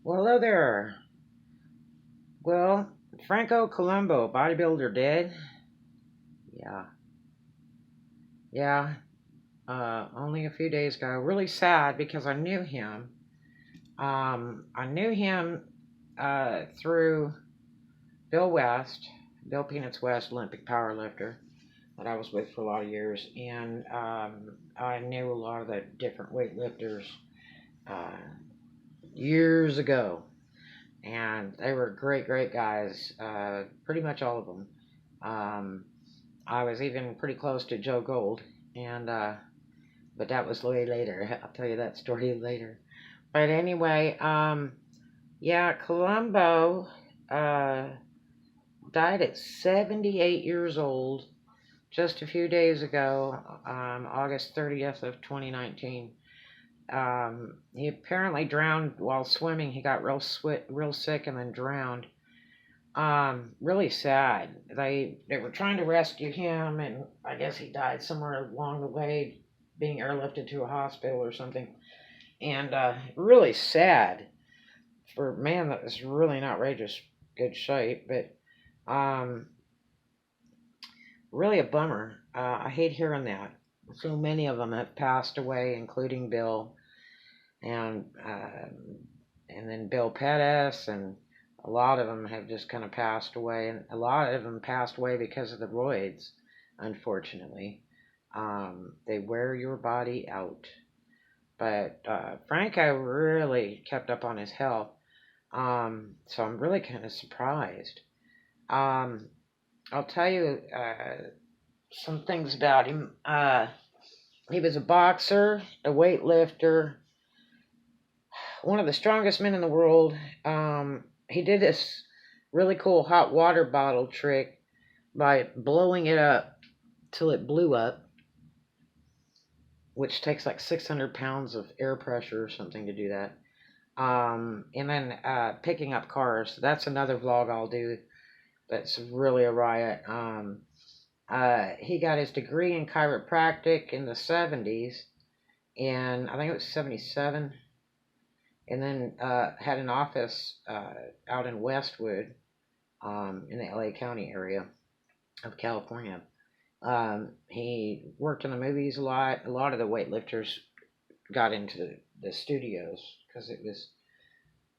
Well, hello there. Well, Franco Columbu, bodybuilder, dead. Yeah, yeah. Only a few days ago. Really sad because I knew him. I knew him through Bill West, Bill Peanuts West, Olympic powerlifter that I was with for a lot of years, and I knew a lot of the different weightlifters uh, years ago, and they were great, great guys. Pretty much all of them. Um, I was even pretty close to Joe Gold, and but that was way later. I'll tell you that story later. But anyway, yeah, Columbo uh, died at 78 years old just a few days ago, August 30th of 2019. He apparently drowned while swimming. He got real sick, and then drowned. Really sad. They were trying to rescue him, and I guess he died somewhere along the way, being airlifted to a hospital or something. And really sad for a man that was really in outrageous good shape, but um, really a bummer. I hate hearing that. So many of them have passed away, including Bill and and then Bill Pettis, and a lot of them have just kind of passed away, and a lot of them passed away because of the roids, unfortunately. They wear your body out. But Franco really kept up on his health, so I'm really kind of surprised. Um, I'll tell you some things about him. He was a boxer, a weightlifter, one of the strongest men in the world. He did this really cool hot water bottle trick by blowing it up till it blew up, which takes like 600 pounds of air pressure or something to do that. And then picking up cars. That's another vlog I'll do. That's really a riot. He got his degree in chiropractic in the 70s, and I think it was 77, and then had an office out in Westwood, in the LA County area of California. He worked in the movies a lot. A lot of the weightlifters got into the studios because it was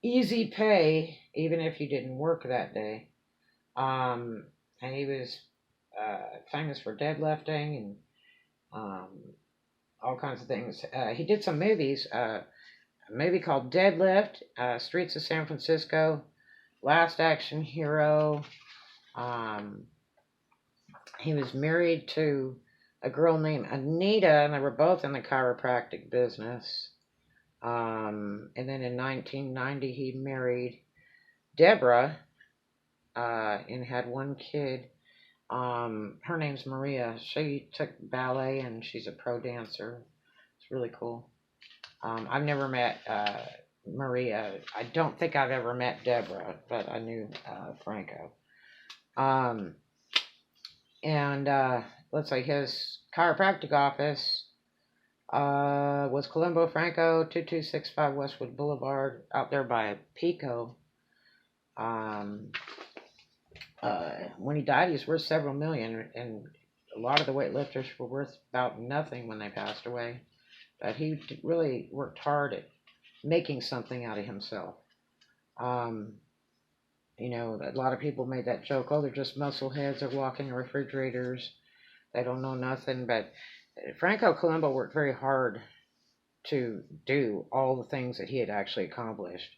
easy pay, even if you didn't work that day. And he was famous for deadlifting and um, all kinds of things. He did some movies. A movie called Deadlift, Streets of San Francisco, Last Action Hero. Um, he was married to a girl named Anita, and they were both in the chiropractic business. And then in 1990, he married Deborah and had one kid. Her name's Maria. She took ballet, and she's a pro dancer. It's really cool. I've never met Maria. I don't think I've ever met Deborah, but I knew Franco. Um, and let's say his chiropractic office was Columbo Franco, 2265 Westwood Boulevard, out there by Pico. Um, when he died, he was worth several million, and a lot of the weightlifters were worth about nothing when they passed away. But he really worked hard at making something out of himself. Um, a lot of people made that joke, oh, they're just muscle heads, they're walking refrigerators, they don't know nothing. But Franco Columbu worked very hard to do all the things that he had actually accomplished.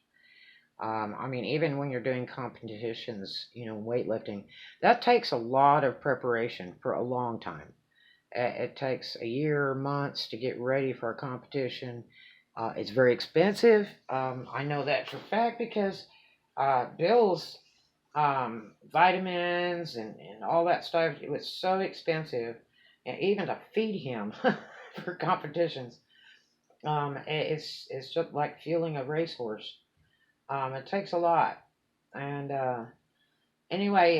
I mean, even when you're doing competitions, weightlifting, that takes a lot of preparation for a long time. It takes a year or months to get ready for a competition. It's very expensive. I know that for a fact because Bill's vitamins and all that stuff, it was so expensive. And even to feed him for competitions, it's just like fueling a racehorse. It takes a lot. And anyway,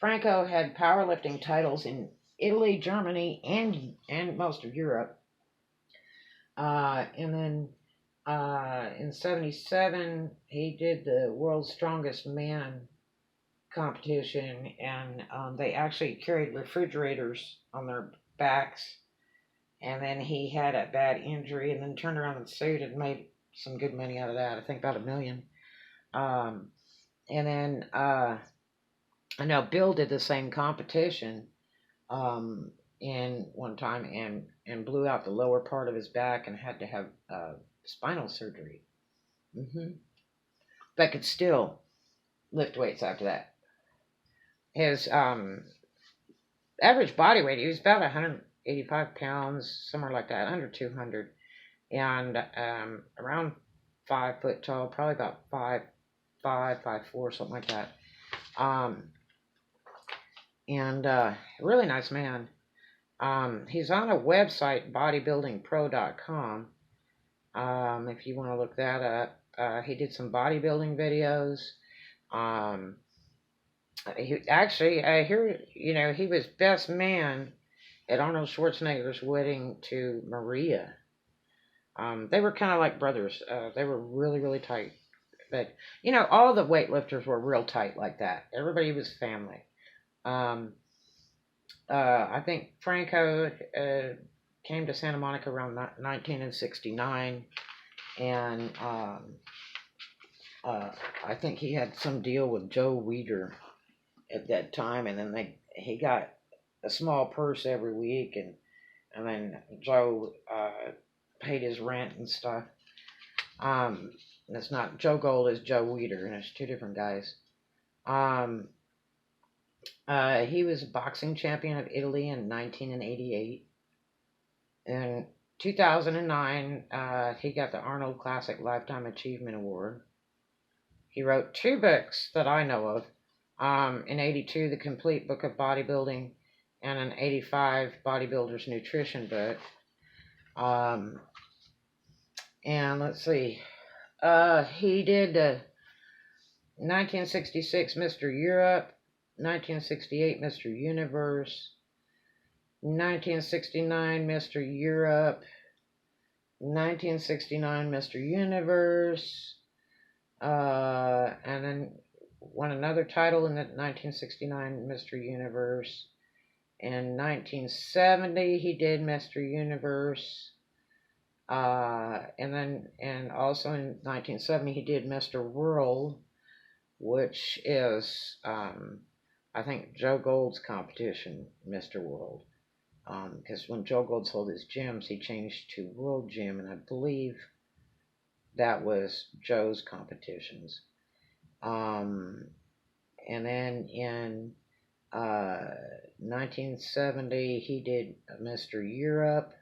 Franco had powerlifting titles in Italy, Germany, and most of Europe. And then In 77, he did the World's Strongest Man competition, and they actually carried refrigerators on their backs. And then he had a bad injury, and then turned around and sued and made some good money out of that. I think about $1 million. And then I know Bill did the same competition in one time and blew out the lower part of his back and had to have spinal surgery. But could still lift weights after that. His average body weight, he was about 185 pounds, somewhere like that, under 200, and around 5 foot tall, probably about 5'5", 5'4", something like that. And really nice man. He's on a website, bodybuildingpro.com. If you want to look that up. He did some bodybuilding videos. I hear, he was best man at Arnold Schwarzenegger's wedding to Maria. They were kind of like brothers. They were really, really tight. But, all the weightlifters were real tight like that. Everybody was family. I think Franco came to Santa Monica around 1969, and I think he had some deal with Joe Weider at that time, and then he got a small purse every week, and then Joe paid his rent and stuff. It's not Joe Gold, is Joe Weider, and it's two different guys. He was boxing champion of Italy in 1988. In 2009, he got the Arnold Classic Lifetime Achievement Award. He wrote 2 books that I know of. In 82, The Complete Book of Bodybuilding, and an 85, Bodybuilder's Nutrition book. And let's see. He did 1966 Mr. Europe, 1968 Mr. Universe, 1969 Mr. Europe, 1969 Mr. Universe, and then won another title in the 1969 Mr. Universe. In 1970 he did Mr. Universe, and also in 1970 he did Mr. World, which is I think Joe Gold's competition, Mr. World. Because when Joe Gold sold his gyms, he changed to World Gym, and I believe that was Joe's competitions. And then in 1970, he did Mr. Europe.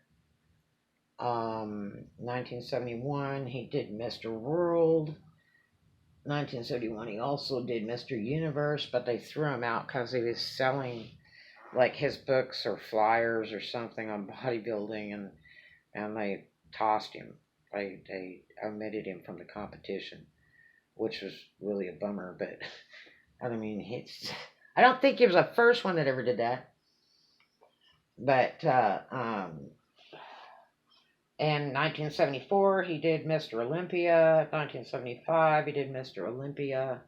1971, he did Mr. World. 1971, he also did Mr. Universe, but they threw him out because he was selling like his books or flyers or something on bodybuilding, and they tossed him. They omitted him from the competition, which was really a bummer. But I mean, I don't think he was the first one that ever did that. But in 1974, he did Mr. Olympia. 1975, he did Mr. Olympia.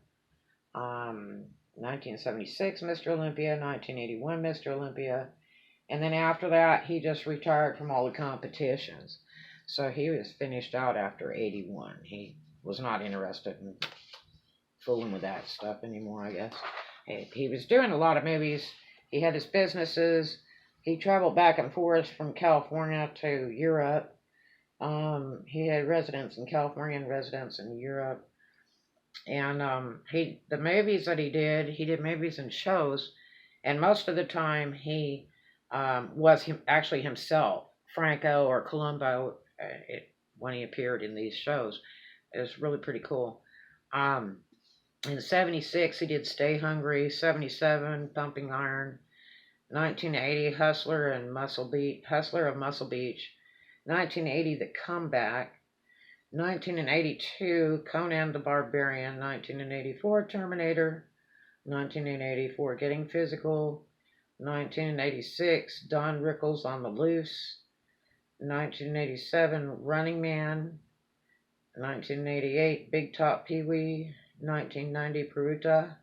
1976, Mr. Olympia. 1981, Mr. Olympia. And then after that, he just retired from all the competitions. So he was finished out after 81. He was not interested in fooling with that stuff anymore, I guess. He was doing a lot of movies. He had his businesses. He traveled back and forth from California to Europe. He had residence in California and residence in Europe. And the movies that he did movies and shows. And most of the time he was actually himself, Franco or Columbu, when he appeared in these shows. It was really pretty cool. In 76, he did Stay Hungry. 77, Pumping Iron. 1980, Hustler of Muscle Beach. 1980, The Comeback. 1982, Conan the Barbarian. 1984, Terminator. 1984, Getting Physical. 1986, Don Rickles on the Loose. 1987, Running Man. 1988, Big Top Pee Wee. 1990, Peruta.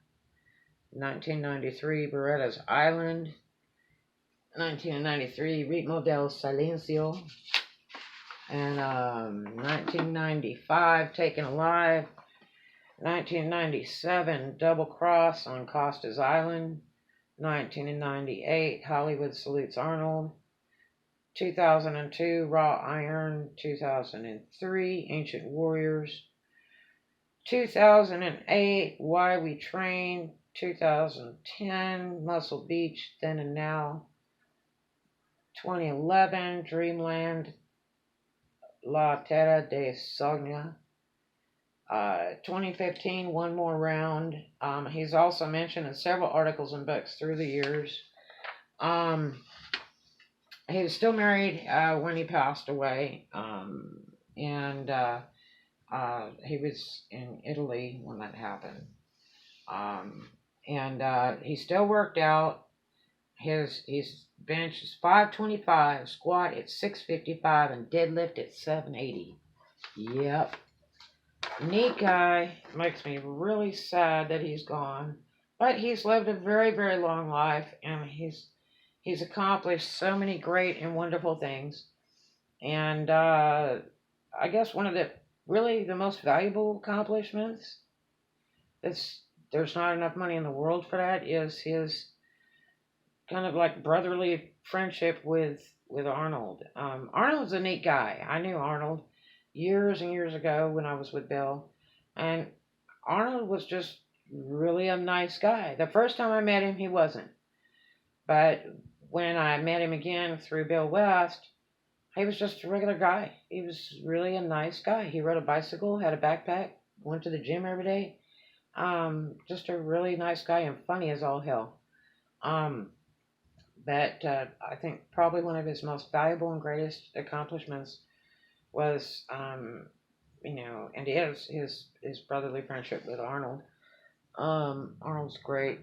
1993, Beretta's Island. 1993, Ritmo del Silencio. And 1995, Taken Alive. 1997, Double Cross on Costa's Island. 1998, Hollywood Salutes Arnold. 2002, Raw Iron. 2003, Ancient Warriors. 2008, Why We Train. 2010, Muscle Beach, Then and Now. 2011, Dreamland, La Terra de Sogna. 2015, One More Round. He's also mentioned in several articles and books through the years. He was still married when he passed away, and he was in Italy when that happened. And he still worked out. His bench is 525, squat at 655, and deadlift at 780. Yep. Neat guy. Makes me really sad that he's gone. But he's lived a very, very long life, and he's accomplished so many great and wonderful things. And I guess one of the most valuable accomplishments, there's not enough money in the world for that, is his kind of like brotherly friendship with Arnold. Arnold's a neat guy. I knew Arnold years and years ago when I was with Bill, and Arnold was just really a nice guy. The first time I met him, he wasn't. But when I met him again through Bill West, he was just a regular guy. He was really a nice guy. He rode a bicycle, had a backpack, went to the gym every day. Just a really nice guy and funny as all hell. But I think probably one of his most valuable and greatest accomplishments was, and is his brotherly friendship with Arnold. Arnold's great,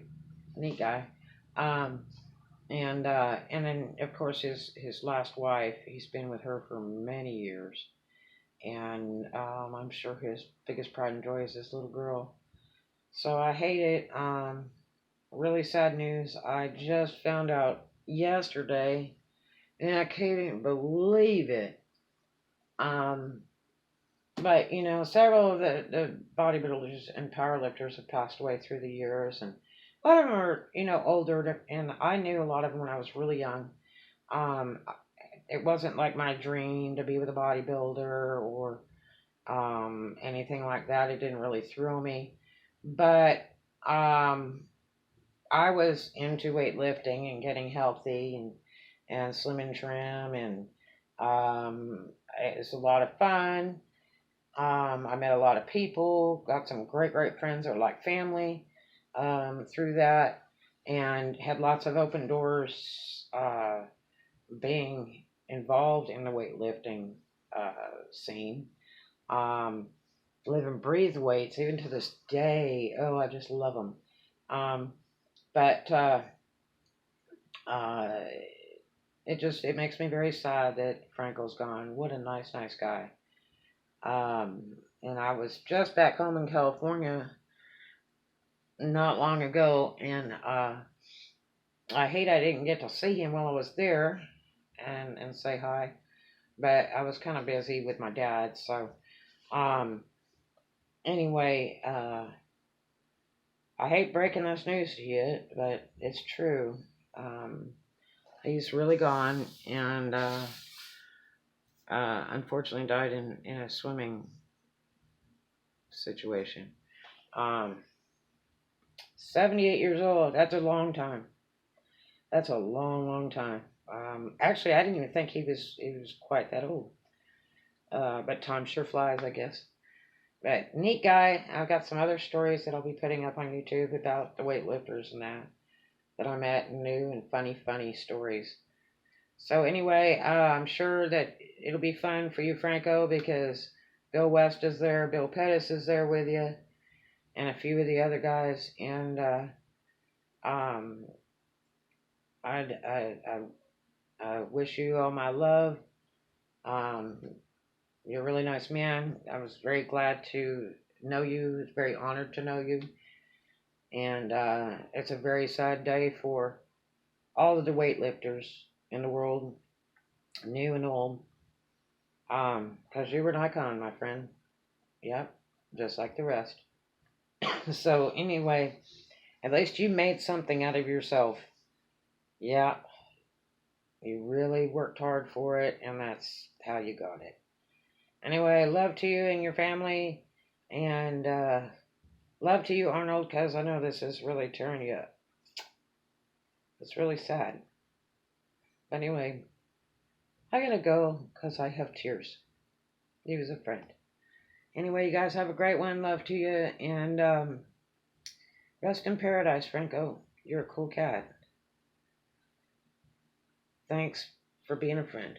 neat guy. And then of course his last wife, he's been with her for many years, and I'm sure his biggest pride and joy is this little girl. So I hate it. Really sad news. I just found out yesterday, and I can't even believe it. But several of the bodybuilders and powerlifters have passed away through the years, and a lot of them are older, and I knew a lot of them when I was really young. It wasn't like my dream to be with a bodybuilder or anything like that. It didn't really thrill me, but I was into weightlifting and getting healthy and slim and trim, and it was a lot of fun. I met a lot of people, got some great friends that are like family through that, and had lots of open doors being involved in the weightlifting scene. Live and breathe weights, even to this day. Oh, I just love them. But it makes me very sad that Franco's gone. What a nice guy. And I was just back home in California not long ago, and I hate I didn't get to see him while I was there and say hi, but I was kind of busy with my dad. So anyway, I hate breaking this news to you, but it's true. He's really gone, and unfortunately died in a swimming situation. 78 years old. That's a long time. That's a long time. Actually, I didn't even think he was quite that old. But time sure flies, I guess. But neat guy. I've got some other stories that I'll be putting up on YouTube about the weightlifters and that I met and knew, and funny stories. So anyway, I'm sure that it'll be fun for you, Franco, because Bill West is there, Bill Pettis is there with you, and a few of the other guys. And I wish you all my love. You're a really nice man. I was very glad to know you. Very honored to know you. And it's a very sad day for all of the weightlifters in the world, new and old. 'Cause you were an icon, my friend. Yep, just like the rest. So anyway, at least you made something out of yourself. Yeah, you really worked hard for it, and that's how you got it. Anyway, love to you and your family, and love to you, Arnold, because I know this is really tearing you up. It's really sad. But anyway, I gotta go because I have tears. He was a friend. Anyway, you guys have a great one. Love to you, and rest in paradise, Franco. You're a cool cat. Thanks for being a friend.